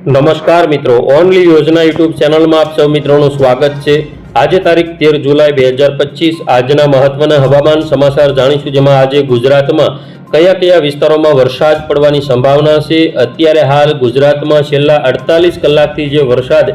નમસ્કાર મિત્રો, ઓનલી યોજના યુટ્યુબ ચેનલમાં આપ સૌ મિત્રોનું સ્વાગત છે। આજે તારીખ 13 જુલાઈ 2025 આજના મહત્વના હવામાન સમાચાર જાણીશું, જેમાં આજે ગુજરાતમાં કયા કયા વિસ્તારોમાં વરસાદ પડવાની સંભાવના છે। અત્યારે હાલ ગુજરાતમાં છેલ્લા 48 કલાકથી જે વરસાદ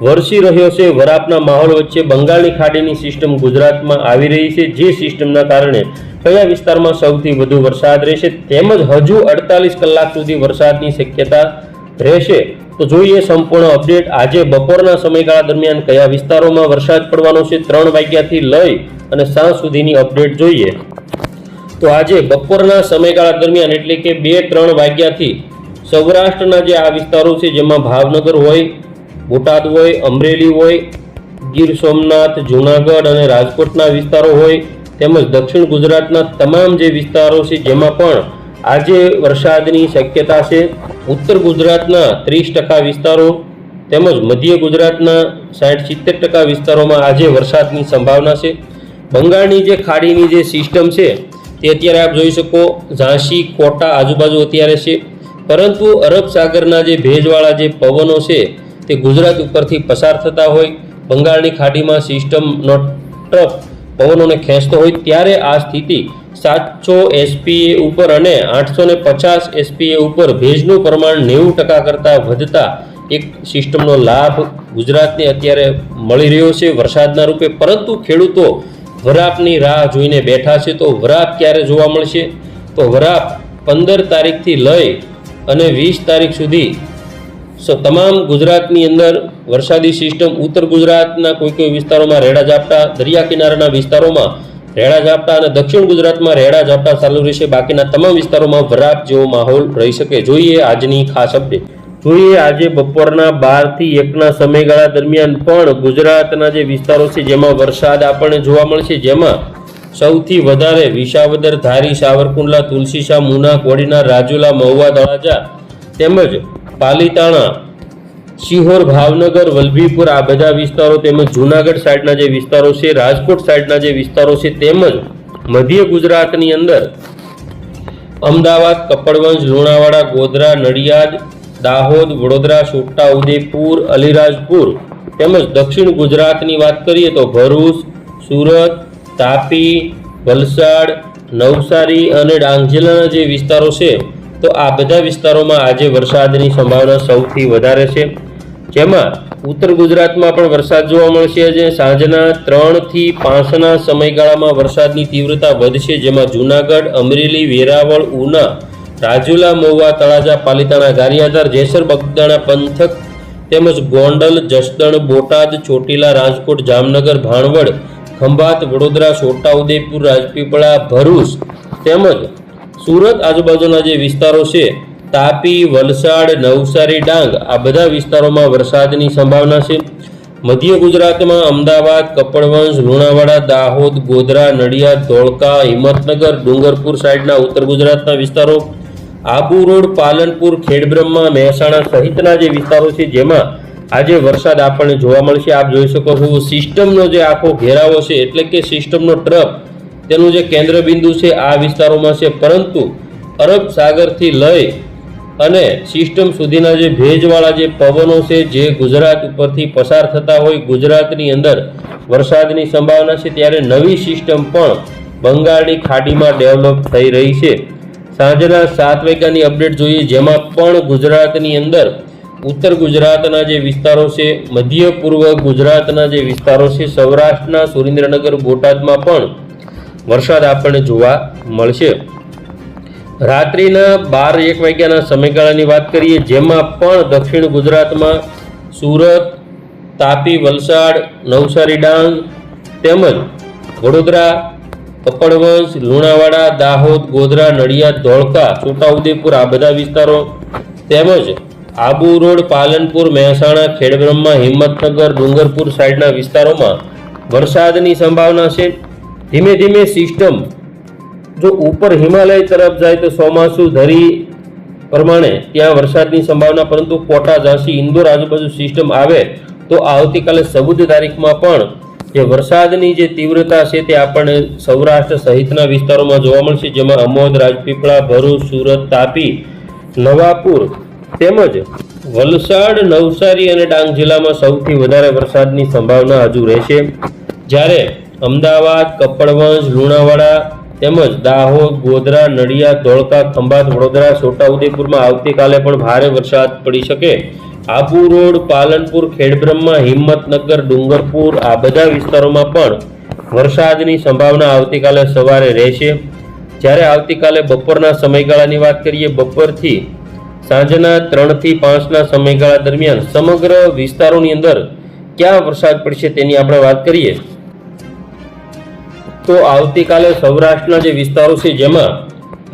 વરસી રહ્યો છે, વરાપના માહોલ વચ્ચે બંગાળની ખાડીની સિસ્ટમ ગુજરાતમાં આવી રહી છે, જે સિસ્ટમના કારણે કયા વિસ્તારમાં સૌથી વધુ વરસાદ રહેશે તેમજ હજુ 48 કલાક સુધી વરસાદની શક્યતા રહેશે। તો જોઈએ સંપૂર્ણ અપડેટ। આજે બપોરના સમયગાળા દરમિયાન કયા વિસ્તારોમાં વરસાદ પડવાનો છે 3 વાગ્યાથી લઈ અને સાંજ સુધીની અપડેટ જોઈએ। તો આજે બપોરના સમયગાળા દરમિયાન એટલે કે 2-3 વાગ્યાથી સૌરાષ્ટ્રના જે આ વિસ્તારો છે, જેમાં ભાવનગર હોય, બોટાદ હોય, અમરેલી હોય, ગીર સોમનાથ, જૂનાગઢ અને રાજકોટના વિસ્તારો હોય, તેમજ દક્ષિણ ગુજરાતના તમામ જે વિસ્તારો છે જેમાં પણ આજે વરસાદની શક્યતા છે। ઉત્તર ગુજરાતના 30% વિસ્તારો તેમજ મધ્ય ગુજરાતના 60-70% વિસ્તારોમાં આજે વરસાદની સંભાવના છે। બંગાળની જે ખાડીની જે સિસ્ટમ છે તે અત્યારે આપ જોઈ શકો, ઝાંસી, કોટા આજુબાજુ અત્યારે છે, પરંતુ અરબ સાગરના જે ભેજવાળા જે પવનો છે તે ગુજરાત ઉપરથી પસાર થતા હોય, બંગાળની ખાડીમાં સિસ્ટમનો ટ્રફ પવનોને ખેંચતો હોય ત્યારે આ સ્થિતિ 700 SPA ઉપર અને 850 SPA ઉપર ભેજનું પ્રમાણ 90% કરતાં વધતા એક સિસ્ટમનો લાભ ગુજરાતને અત્યારે મળી રહ્યો છે વરસાદના રૂપે। પરંતુ ખેડૂતો વરાપની રાહ જોઈને બેઠા છે। તો વરાપ ક્યારે જોવા મળશે? તો વરાપ 15 તારીખથી લઈ અને 20 તારીખ સુધી તમામ ગુજરાતની અંદર વરસાદી સિસ્ટમ ઉત્તર ગુજરાતના કોઈ વિસ્તારોમાં રેડા ઝાપટા, દરિયા કિનારાના વિસ્તારોમાં રેડા ઝાપટા અને દક્ષિણ ગુજરાતમાં રેડા ઝાપટા ચાલુ રહેશે। બાકીના તમામ વિસ્તારોમાં વરાપ જેવો માહોલ રહી શકે। જોઈએ આજની ખાસ અપડેટ। જોઈએ આજે બપોરના 12 થી 1ના સમયગાળા દરમિયાન પણ ગુજરાતના જે વિસ્તારો છે જેમાં વરસાદ આપણને જોવા મળશે, જેમાં સૌથી વધારે વિસાવદર, ધારી, સાવરકુંડલા, તુલસીશાહ, મુના, કોડીનાર, રાજુલા, મહુવા, તળાજા તેમજ પાલીતાણા, સિહોર, ભાવનગર, વલભીપુર આ બધા વિસ્તારો તેમજ જૂનાગઢ સાઈડના જે વિસ્તારો છે, રાજકોટ સાઈડના જે વિસ્તારો છે, તેમજ મધ્ય ગુજરાતની અંદર અમદાવાદ, કપડવંજ, લુણાવાડા, ગોધરા, નડિયાદ, દાહોદ, વડોદરા, છોટા ઉદેપુર, અલીરાજપુર તેમજ દક્ષિણ ગુજરાતની વાત કરીએ તો ભરૂચ, સુરત, તાપી, વલસાડ, નવસારી અને ડાંગ જિલ્લાના જે વિસ્તારો છે, તો આ બધા વિસ્તારોમાં આજે વરસાદની સંભાવના સૌથી વધારે છે। જેમાં ઉત્તર ગુજરાતમાં પણ વરસાદ જોવા મળશે। જે સાંજના 3 થી 5ના સમયગાળામાં વરસાદની તીવ્રતા વધશે, જેમાં જૂનાગઢ, અમરેલી, વેરાવળ, ઉના, રાજુલા, મહુવા, તળાજા, પાલીતાણા, ગારિયાધાર, જેસર, બગદાણા પંથક તેમજ ગોંડલ, જસદણ, બોટાદ, ચોટીલા, રાજકોટ, જામનગર, ભાણવડ, ખંભાત, વડોદરા, છોટા ઉદેપુર, રાજપીપળા, ભરૂચ તેમજ સુરત આજુબાજુના જે વિસ્તારો છે, તાપી, વલસાડ, નવસારી, ડાંગ આ બધા વિસ્તારોમાં વરસાદની સંભાવના છે। મધ્ય ગુજરાતમાં અમદાવાદ, કપડવંજ, લુણાવાડા, દાહોદ, ગોધરા, નડિયાદ, ધોળકા, હિંમતનગર, ડુંગરપુર સાઈડના ઉત્તર ગુજરાતના વિસ્તારો, આબુ રોડ, પાલનપુર, ખેડબ્રહ્મા, મહેસાણા સહિતના જે વિસ્તારો છે જેમાં આજે વરસાદ આપણને જોવા મળશે। આપ જોઈ શકો છો સિસ્ટમનો જે આખો ઘેરાવો છે, એટલે કે સિસ્ટમનો ટ્રફ તેનું જે કેન્દ્ર બિંદુ છે આ વિસ્તારોમાં છે, પરંતુ અરબ સાગરથી લઈ અને સિસ્ટમ સુધીના જે ભેજવાળા જે પવનો છે જે ગુજરાત ઉપરથી પસાર થતા હોય, ગુજરાતની અંદર વરસાદની સંભાવના છે, ત્યારે નવી સિસ્ટમ પણ બંગાળની ખાડીમાં ડેવલપ થઈ રહી છે। સાંજના 7 વાગ્યાની અપડેટ જોઈએ, જેમાં પણ ગુજરાતની અંદર ઉત્તર ગુજરાતના જે વિસ્તારો છે, મધ્ય પૂર્વ ગુજરાતના જે વિસ્તારો છે, સૌરાષ્ટ્રના સુરેન્દ્રનગર, બોટાદમાં પણ વરસાદ આપણને જોવા મળશે। રાત્રિના 12-1 વાગ્યાના સમયગાળાની વાત કરીએ, જેમાં પણ દક્ષિણ ગુજરાતમાં સુરત, તાપી, વલસાડ, નવસારી, ડાંગ તેમજ વડોદરા, કપડવંજ, લુણાવાડા, દાહોદ, ગોધરા, નડિયાદ, ધોળકા, છોટાઉદેપુર આ બધા વિસ્તારો તેમજ આબુ રોડ, પાલનપુર, મહેસાણા, ખેડબ્રહ્મા, હિંમતનગર, ડુંગરપુર સાઈડના વિસ્તારોમાં વરસાદની સંભાવના છે। ધીમે ધીમે સિસ્ટમ જો ઉપર હિમાલય તરફ જાય તો ચોમાસું ધરી પ્રમાણે ત્યાં વરસાદની સંભાવના, પરંતુ કોટા, ઝાંસી, ઇન્દોર આજુબાજુ સિસ્ટમ આવે તો આવતીકાલે 14 તારીખમાં પણ જે વરસાદની જે તીવ્રતા છે તે આપણને સૌરાષ્ટ્ર સહિતના વિસ્તારોમાં જોવા મળશે, જેમાં અમોદ, રાજપીપળા, ભરૂચ, સુરત, તાપી, નવાપુર તેમજ વલસાડ, નવસારી અને ડાંગ જિલ્લામાં સૌથી વધારે વરસાદની સંભાવના હજુ રહેશે, જ્યારે અમદાવાદ, કપડવંજ, લુણાવાડા તેમજ દાહોદ, ગોધરા, નડિયાદ, ધોળકા, ખંભાત, વડોદરા, છોટાઉદેપુરમાં આવતીકાલે પણ ભારે વરસાદ પડી શકે. આબુ રોડ, પાલનપુર, ખેડબ્રહ્મા, હિંમતનગર, ડુંગરપુર આ બધા વિસ્તારોમાં પણ વરસાદની સંભાવના આવતીકાલે સવારે રહેશે. જ્યારે આવતીકાલે બપોરના સમયગાળાની વાત કરીએ, બપોરથી સાંજના 3 થી 5ના સમયગાળા દરમિયાન સમગ્ર વિસ્તારોની અંદર ક્યાં વરસાદ પડશે તેની આપણે વાત કરીએ તો આવતીકાલે સૌરાષ્ટ્રના જે વિસ્તારો છે જેમાં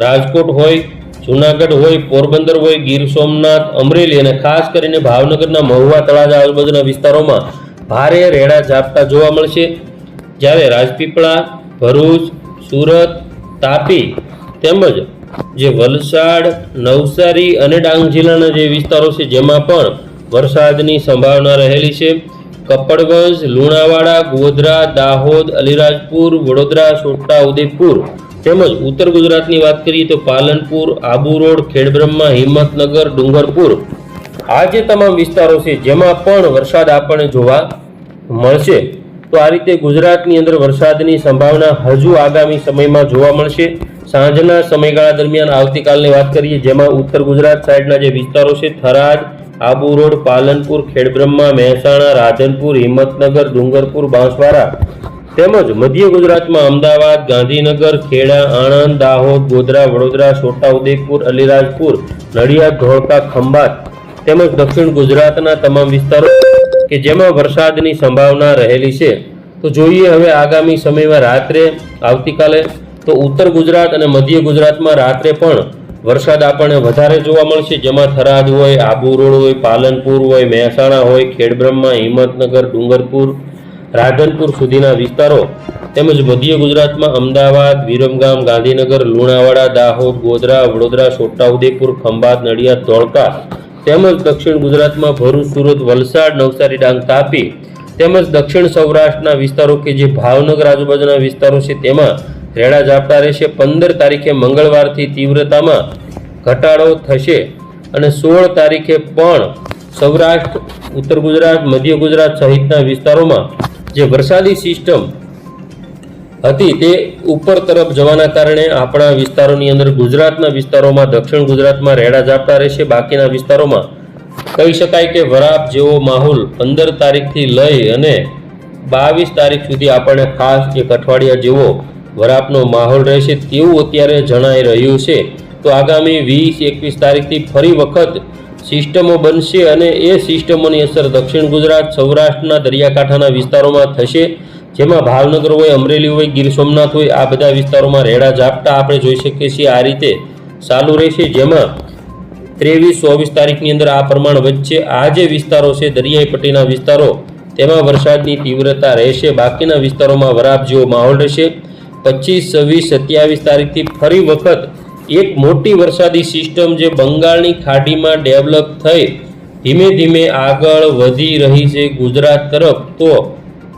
રાજકોટ હોય, જૂનાગઢ હોય, પોરબંદર હોય, ગીર સોમનાથ, અમરેલી અને ખાસ કરીને ભાવનગરના મહુવા, તળાજા આજુબાજુના વિસ્તારોમાં ભારે રેડા ઝાપટા જોવા મળશે. જ્યારે રાજપીપળા, ભરૂચ, સુરત, તાપી તેમજ જે વલસાડ, નવસારી અને ડાંગ જિલ્લાના જે વિસ્તારો છે જેમાં પણ વરસાદની સંભાવના રહેલી છે. કપડવંજ, લુણાવાડા, ગોધરા, દાહોદ, અલીરાજપુર, વડોદરા, છોટાઉદેપુર તેમજ ઉત્તર ગુજરાતની વાત કરીએ તો પાલનપુર, આબુ રોડ, ખેડબ્રહ્મા, હિંમતનગર, ડુંગરપુર આ જે તમામ વિસ્તારો છે જેમાં પણ વરસાદ આપણને જોવા મળશે. તો આ રીતે ગુજરાતની અંદર વરસાદની સંભાવના હજુ આગામી સમયમાં જોવા મળશે. સાંજના સમયગાળા દરમિયાન આવતીકાલની વાત કરીએ જેમાં ઉત્તર ગુજરાત સાઈડના જે વિસ્તારો છે થરાદ, આબુ રોડ, પાલનપુર, ખેડબ્રહ્મા, મહેસાણા, રાધનપુર, હિંમતનગર, ડુંગરપુર, બાંસવાડા તેમજ મધ્ય ગુજરાતમાં અમદાવાદ, ગાંધીનગર, ખેડા, આણંદ, દાહોદ, ગોધરા, વડોદરા, છોટાઉદેપુર, અલીરાજપુર, નડિયાદ, ધોળકા, ખંભાત તેમજ દક્ષિણ ગુજરાતના તમામ વિસ્તારો કે જેમાં વરસાદની સંભાવના રહેલી છે. તો જોઈએ હવે આગામી સમયમાં રાત્રે આવતીકાલે તો ઉત્તર ગુજરાત અને મધ્ય ગુજરાતમાં રાત્રે પણ વરસાદ આપણને વધારે જોવા મળશે, જેમાં થરાદ હોય, આબુ રોડ હોય, પાલનપુર હોય, મહેસાણા હોય, ખેડબ્રહ્મા, હિંમતનગર, ડુંગરપુર, રાધનપુર સુધીના વિસ્તારો તેમજ મધ્ય ગુજરાતમાં અમદાવાદ, વિરમગામ, ગાંધીનગર, લુણાવાડા, દાહોદ, ગોધરા, વડોદરા, છોટાઉદેપુર, ખંભાત, નડિયાદ, ધોળકા તેમજ દક્ષિણ ગુજરાતમાં ભરૂચ, સુરત, વલસાડ, નવસારી, ડાંગ, તાપી તેમજ દક્ષિણ સૌરાષ્ટ્રના વિસ્તારો કે જે ભાવનગર આજુબાજુના વિસ્તારો છે તેમાં રેડા ઝાપટા રહેશે. 15 તારીખે મંગળવારથી તીવ્રતામાં ઘટાડો થશે અને 16 તારીખે પણ સૌરાષ્ટ્ર, ઉત્તર ગુજરાત, મધ્ય ગુજરાત સહિતના વિસ્તારોમાં જે વરસાદી સિસ્ટમ હતી તે ઉપર તરફ જવાના કારણે આપણા વિસ્તારોની અંદર ગુજરાતના વિસ્તારોમાં, દક્ષિણ ગુજરાતમાં રેડા ઝાપટા રહેશે. બાકીના વિસ્તારોમાં કહી શકાય કે વરાપ જેવો માહોલ 15 તારીખથી લઈ અને 22 તારીખ સુધી આપણને ખાસ એક અઠવાડિયા જેવો વરાપનો માહોલ રહેશે તેવું અત્યારે જણાઈ રહ્યું છે. તો આગામી 20-21 તારીખથી ફરી વખત સિસ્ટમો બનશે અને એ સિસ્ટમોની અસર દક્ષિણ ગુજરાત, સૌરાષ્ટ્રના દરિયાકાંઠાના વિસ્તારોમાં થશે, જેમાં ભાવનગર હોય, અમરેલી હોય, ગીર સોમનાથ હોય આ બધા વિસ્તારોમાં રેડા ઝાપટા આપણે જોઈ શકીએ છીએ આ રીતે ચાલુ રહેશે. જેમાં 23-24 તારીખની અંદર આ પ્રમાણ વચ્ચે આ જે વિસ્તારો છે દરિયાઈ પટ્ટીના વિસ્તારો તેમાં વરસાદની તીવ્રતા રહેશે, બાકીના વિસ્તારોમાં વરાપ જેવો માહોલ રહેશે. 25, 26, 27 તારીખથી ફરી વખત એક મોટી વરસાદી સિસ્ટમ જે બંગાળની ખાડીમાં ડેવલપ થઈ ધીમે ધીમે આગળ વધી રહી છે ગુજરાત તરફ. તો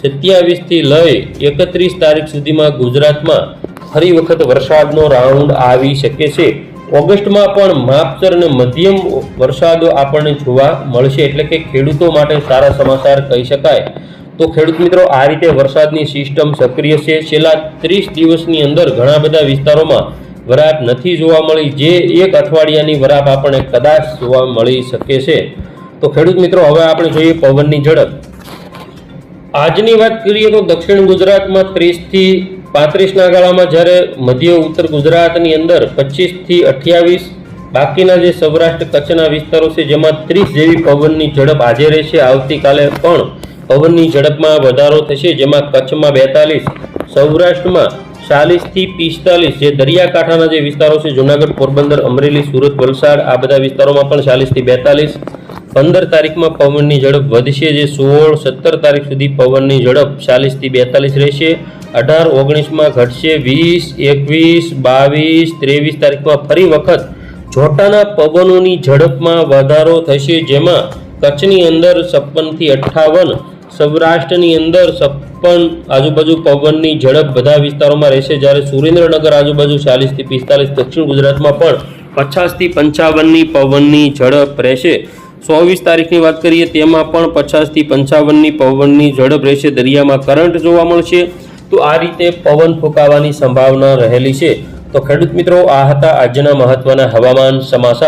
27 થી લઈ 31 તારીખ સુધીમાં ગુજરાતમાં ફરી વખત વરસાદનો રાઉન્ડ આવી શકે છે. ઓગસ્ટમાં પણ માપસર અને મધ્યમ વરસાદો આપણને જોવા મળશે, એટલે કે ખેડૂતો માટે સારા સમાચાર કહી શકાય. તો ખેડૂત મિત્રો આ રીતે વરસાદની સિસ્ટમ સક્રિય છે. છેલ્લા 30 દિવસની અંદર ઘણા બધા વિસ્તારોમાં વરાપ નથી જોવા મળી, જે એક અઠવાડિયાની વરાપ આપણને કદાચ જોવા મળી શકે છે. તો ખેડૂત મિત્રો હવે આપણે જોઈએ પવનની ઝડપ. આજની વાત કરીએ તો દક્ષિણ ગુજરાતમાં 30 થી 35ના ગાળામાં, જ્યારે મધ્ય ઉત્તર ગુજરાતની અંદર 25 થી 28, બાકીના જે સૌરાષ્ટ્ર કચ્છના વિસ્તારો છે જેમાં 30 જેવી પવનની ઝડપ આજે રહેશે. આવતીકાલે પણ પવનની ઝડપમાં વધારો થશે, જેમાં કચ્છમાં 42, સૌરાષ્ટ્રમાં 40 થી 45, જે દરિયાકાંઠાના જે વિસ્તારો છે જૂનાગઢ, પોરબંદર, અમરેલી, સુરત, વલસાડ આ બધા વિસ્તારોમાં પણ 40 થી 42. 15 તારીખમાં પવનની ઝડપ વધશે, જે 16-17 તારીખ સુધી પવનની ઝડપ 40 થી 42 રહેશે. 18-19માં ઘટશે, 20-21, 22-23 તારીખમાં ફરી વખત જોટાના પવનોની ઝડપમાં વધારો થશે, જેમાં કચ્છની અંદર 56 થી 58, સૌરાષ્ટ્રની અંદર 56 આજુબાજુ પવનની ઝડપ બધા વિસ્તારોમાં રહેશે, જ્યારે સુરેન્દ્રનગર આજુબાજુ 40 થી 45, દક્ષિણ ગુજરાતમાં પણ 50થી 55ની પવનની ઝડપ રહેશે. 24 તારીખની વાત કરીએ તેમાં પણ 50થી 55ની પવનની ઝડપ રહેશે. દરિયામાં કરંટ જોવા મળશે. તો આ રીતે પવન ફૂંકાવાની સંભાવના રહેલી છે. તો ખેડૂત મિત્રો, આ હતા આજના મહત્વના હવામાન સમાચાર.